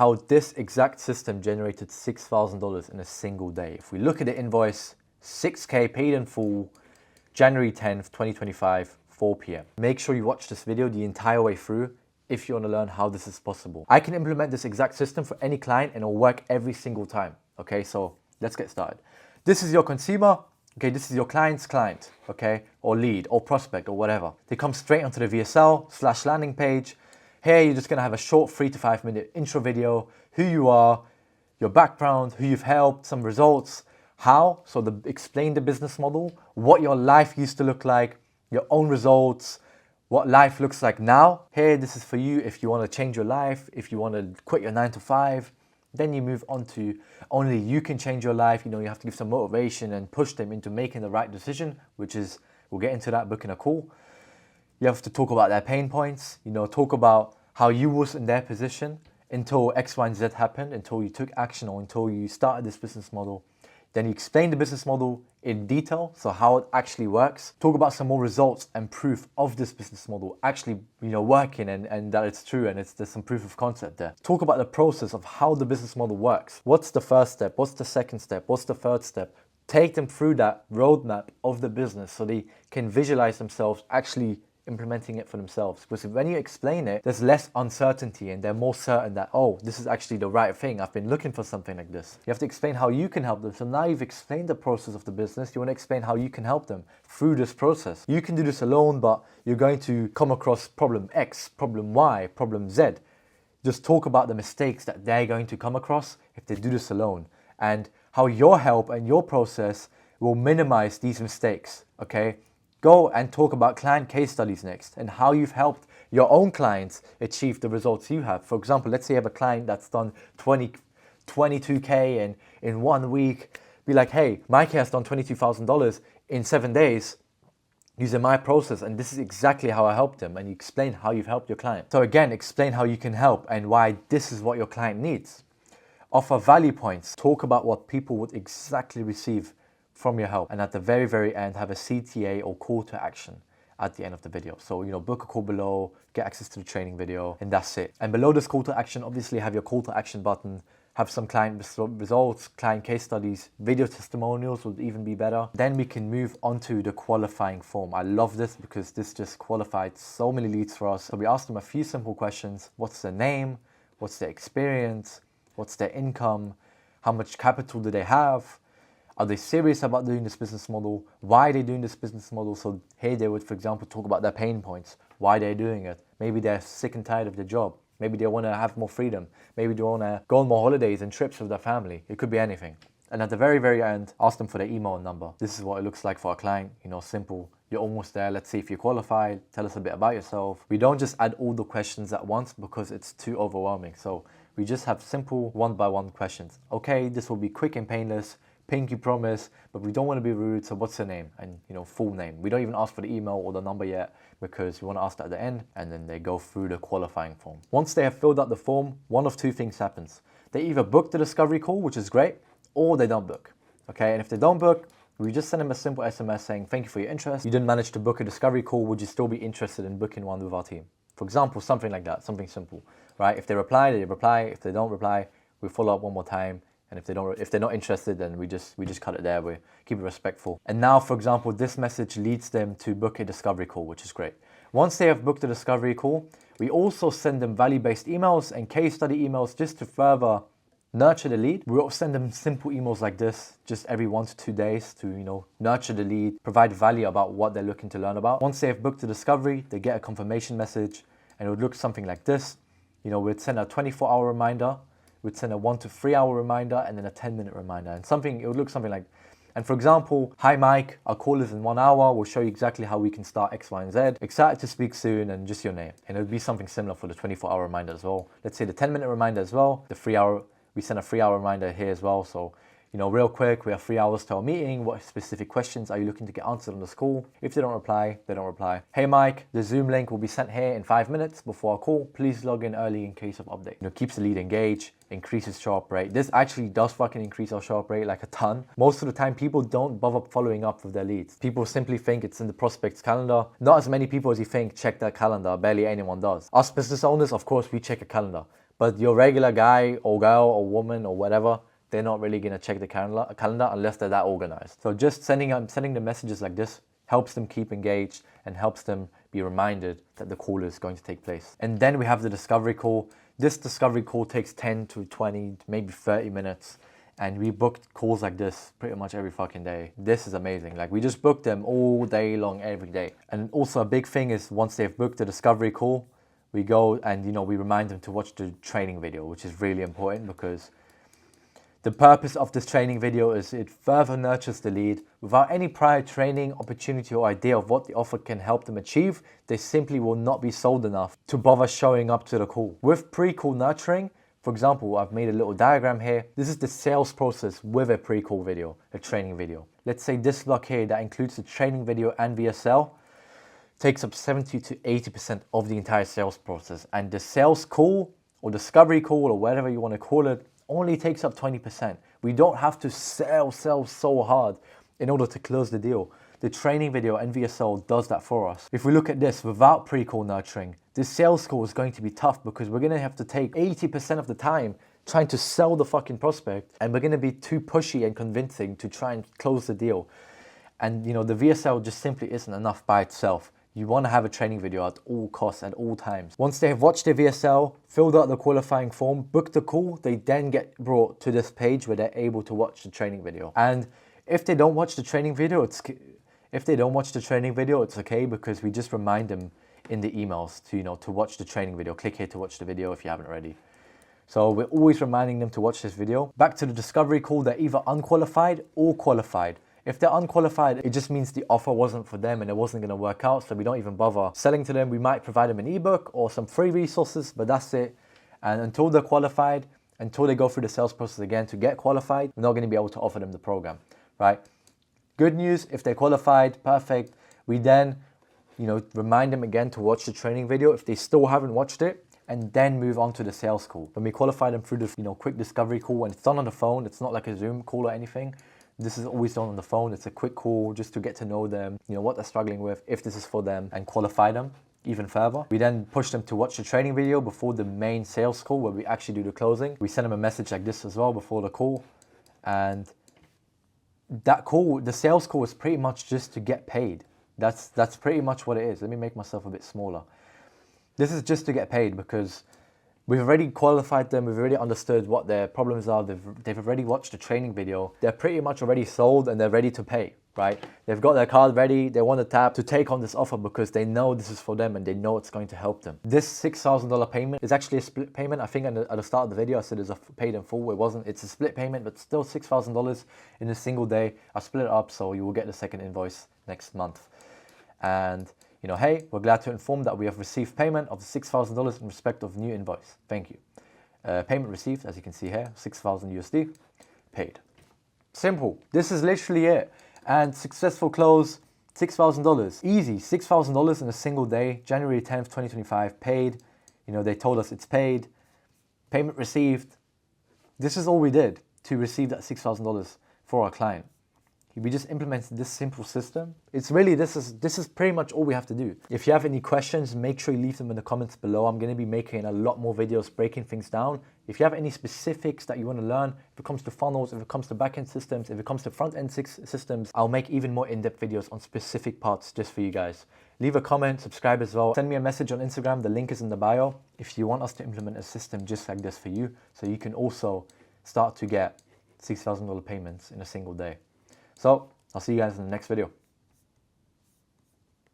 how this exact system generated $6,000 in a single day. If we look at the invoice, 6K paid in full, January 10th, 2025, 4 p.m. Make sure you watch this video the entire way through if you want to learn how this is possible. I can implement this exact system for any client and it'll work every single time. Okay, so let's get started. This is your consumer. Okay, this is your client's client, okay, or lead or prospect or whatever. They come straight onto the VSL/landing page. Here, you're just gonna have a short 3 to 5 minute intro video, who you are, your background, who you've helped, some results, how, so explain the business model, what your life used to look like, your own results, what life looks like now. Here, this is for you if you wanna change your life, if you wanna quit your 9 to 5, then you move on to only you can change your life. You know, you have to give some motivation and push them into making the right decision, which is, we'll get into that booking a call. You have to talk about their pain points, you know, talk about how you was in their position until X, Y, and Z happened, until you took action or until you started this business model. Then you explain the business model in detail, so how it actually works. Talk about some more results and proof of this business model actually, you know, working and that it's true and there's some proof of concept there. Talk about the process of how the business model works. What's the first step? What's the second step? What's the third step? Take them through that roadmap of the business so they can visualize themselves actually implementing it for themselves. Because when you explain it, there's less uncertainty and they're more certain that, oh, this is actually the right thing. I've been looking for something like this. You have to explain how you can help them. So now you've explained the process of the business. You want to explain how you can help them through this process. You can do this alone, but you're going to come across problem X, problem Y, problem Z. Just talk about the mistakes that they're going to come across if they do this alone and how your help and your process will minimize these mistakes, okay? Go and talk about client case studies next and how you've helped your own clients achieve the results you have. For example, let's say you have a client that's done 22K in 1 week. Be like, hey, Mikey has done $22,000 in 7 days using my process, and this is exactly how I helped them. And you explain how you've helped your client. So again, explain how you can help and why this is what your client needs. Offer value points. Talk about what people would exactly receive from your help, and at the very, very end, have a CTA or call to action at the end of the video. So, you know, book a call below, get access to the training video, and that's it. And below this call to action, obviously have your call to action button, have some client results, client case studies, video testimonials would even be better. Then we can move on to the qualifying form. I love this because this just qualified so many leads for us. So we asked them a few simple questions. What's their name? What's their experience? What's their income? How much capital do they have? Are they serious about doing this business model? Why are they doing this business model? So here they would, for example, talk about their pain points, why they're doing it. Maybe they're sick and tired of their job. Maybe they want to have more freedom. Maybe they want to go on more holidays and trips with their family. It could be anything. And at the very, very end, ask them for their email and number. This is what it looks like for a client, you know, simple. You're almost there. Let's see if you're qualified. Tell us a bit about yourself. We don't just add all the questions at once because it's too overwhelming. So we just have simple one-by-one questions. Okay, this will be quick and painless. Pinky promise, but we don't want to be rude, so what's your name? And, you know, full name. We don't even ask for the email or the number yet because we want to ask that at the end, and then they go through the qualifying form. Once they have filled out the form, one of two things happens. They either book the discovery call, which is great, or they don't book, okay? And if they don't book, we just send them a simple SMS saying, thank you for your interest. You didn't manage to book a discovery call. Would you still be interested in booking one with our team? For example, something like that, something simple, right? If they reply, they reply. If they don't reply, we follow up one more time. And if they're not interested, then we just cut it there. We keep it respectful. And now, for example, this message leads them to book a discovery call, which is great. Once they have booked a discovery call, we also send them value-based emails and case study emails just to further nurture the lead. We also send them simple emails like this, just every 1 to 2 days to, you know, nurture the lead, provide value about what they're looking to learn about. Once they have booked the discovery, they get a confirmation message, and it would look something like this. You know, we'd send a 24-hour reminder. We'd send a 1 to 3 hour reminder and then a 10-minute reminder. And it would look something like, and for example, hi Mike, our call is in 1 hour. We'll show you exactly how we can start X, Y, and Z. Excited to speak soon, and just your name. And it would be something similar for the 24-hour reminder as well. Let's say the 10-minute reminder as well. We send a 3-hour reminder here as well. So, you know, real quick, we have 3 hours to our meeting. What specific questions are you looking to get answered on this call? If they don't reply, they don't reply. Hey Mike, the Zoom link will be sent here in 5 minutes before our call. Please log in early in case of update. You know, keeps the lead engaged, increases show up rate. This actually does fucking increase our show up rate like a ton. Most of the time, people don't bother following up with their leads. People simply think it's in the prospect's calendar. Not as many people as you think check their calendar. Barely anyone does. Us business owners, of course, we check a calendar. But your regular guy or girl or woman or whatever, they're not really going to check the calendar unless they're that organized. So just sending them messages like this helps them keep engaged and helps them be reminded that the call is going to take place. And then we have the discovery call. This discovery call takes 10 to 20, maybe 30 minutes. And we booked calls like this pretty much every fucking day. This is amazing. Like, we just booked them all day long, every day. And also a big thing is once they've booked the discovery call, we go and, we remind them to watch the training video, which is really important because the purpose of this training video is it further nurtures the lead. Without any prior training, opportunity, or idea of what the offer can help them achieve, they simply will not be sold enough to bother showing up to the call. With pre-call nurturing, for example, I've made a little diagram here. This is the sales process with a pre-call video, a training video. Let's say this block here that includes the training video and VSL takes up 70 to 80% of the entire sales process. And the sales call or discovery call or whatever you want to call it only takes up 20%. We don't have to sell so hard in order to close the deal. The training video and VSL does that for us. If we look at this without pre-call nurturing, this sales call is going to be tough because we're going to have to take 80% of the time trying to sell the fucking prospect, and we're going to be too pushy and convincing to try and close the deal. And the VSL just simply isn't enough by itself. You want to have a training video at all costs, at all times. Once they have watched their VSL, filled out the qualifying form, booked the call, they then get brought to this page where they're able to watch the training video. And if they don't watch the training video, it's okay because we just remind them in the emails to watch the training video. Click here to watch the video if you haven't already. So we're always reminding them to watch this video. Back to the discovery call, they're either unqualified or qualified. If they're unqualified, it just means the offer wasn't for them and it wasn't going to work out, so we don't even bother selling to them. We might provide them an ebook or some free resources, but that's it. And until they're qualified, until they go through the sales process again to get qualified, we're not going to be able to offer them the program, right? Good news, if they're qualified, perfect. We then, remind them again to watch the training video if they still haven't watched it, and then move on to the sales call. When we qualify them through the quick discovery call, and it's done on the phone, it's not like a Zoom call or anything. This is always done on the phone. It's a quick call just to get to know them, what they're struggling with, if this is for them, and qualify them even further. We then push them to watch the training video before the main sales call where we actually do the closing. We send them a message like this as well before the call. And that call, the sales call, is pretty much just to get paid. That's pretty much what it is. Let me make myself a bit smaller. This is just to get paid because we've already qualified them, we've already understood what their problems are, they've already watched the training video, they're pretty much already sold and they're ready to pay, right? They've got their card ready, they want to tap to take on this offer because they know this is for them and they know it's going to help them. This $6,000 payment is actually a split payment. I think at the start of the video I said it's a paid in full. It wasn't, it's a split payment, but still $6,000 in a single day. I split it up so you will get the second invoice next month. And hey, we're glad to inform that we have received payment of $6,000 in respect of new invoice. Thank you. Payment received, as you can see here, 6,000 USD, paid. Simple. This is literally it. And successful close, $6,000. Easy, $6,000 in a single day, January 10th, 2025, paid. They told us it's paid. Payment received. This is all we did to receive that $6,000 for our client. We just implemented this simple system. It's really, this is pretty much all we have to do. If you have any questions, make sure you leave them in the comments below. I'm going to be making a lot more videos breaking things down. If you have any specifics that you want to learn, if it comes to funnels, if it comes to back-end systems, if it comes to front-end systems, I'll make even more in-depth videos on specific parts just for you guys. Leave a comment, subscribe as well. Send me a message on Instagram. The link is in the bio. If you want us to implement a system just like this for you, so you can also start to get $6,000 payments in a single day. So, I'll see you guys in the next video.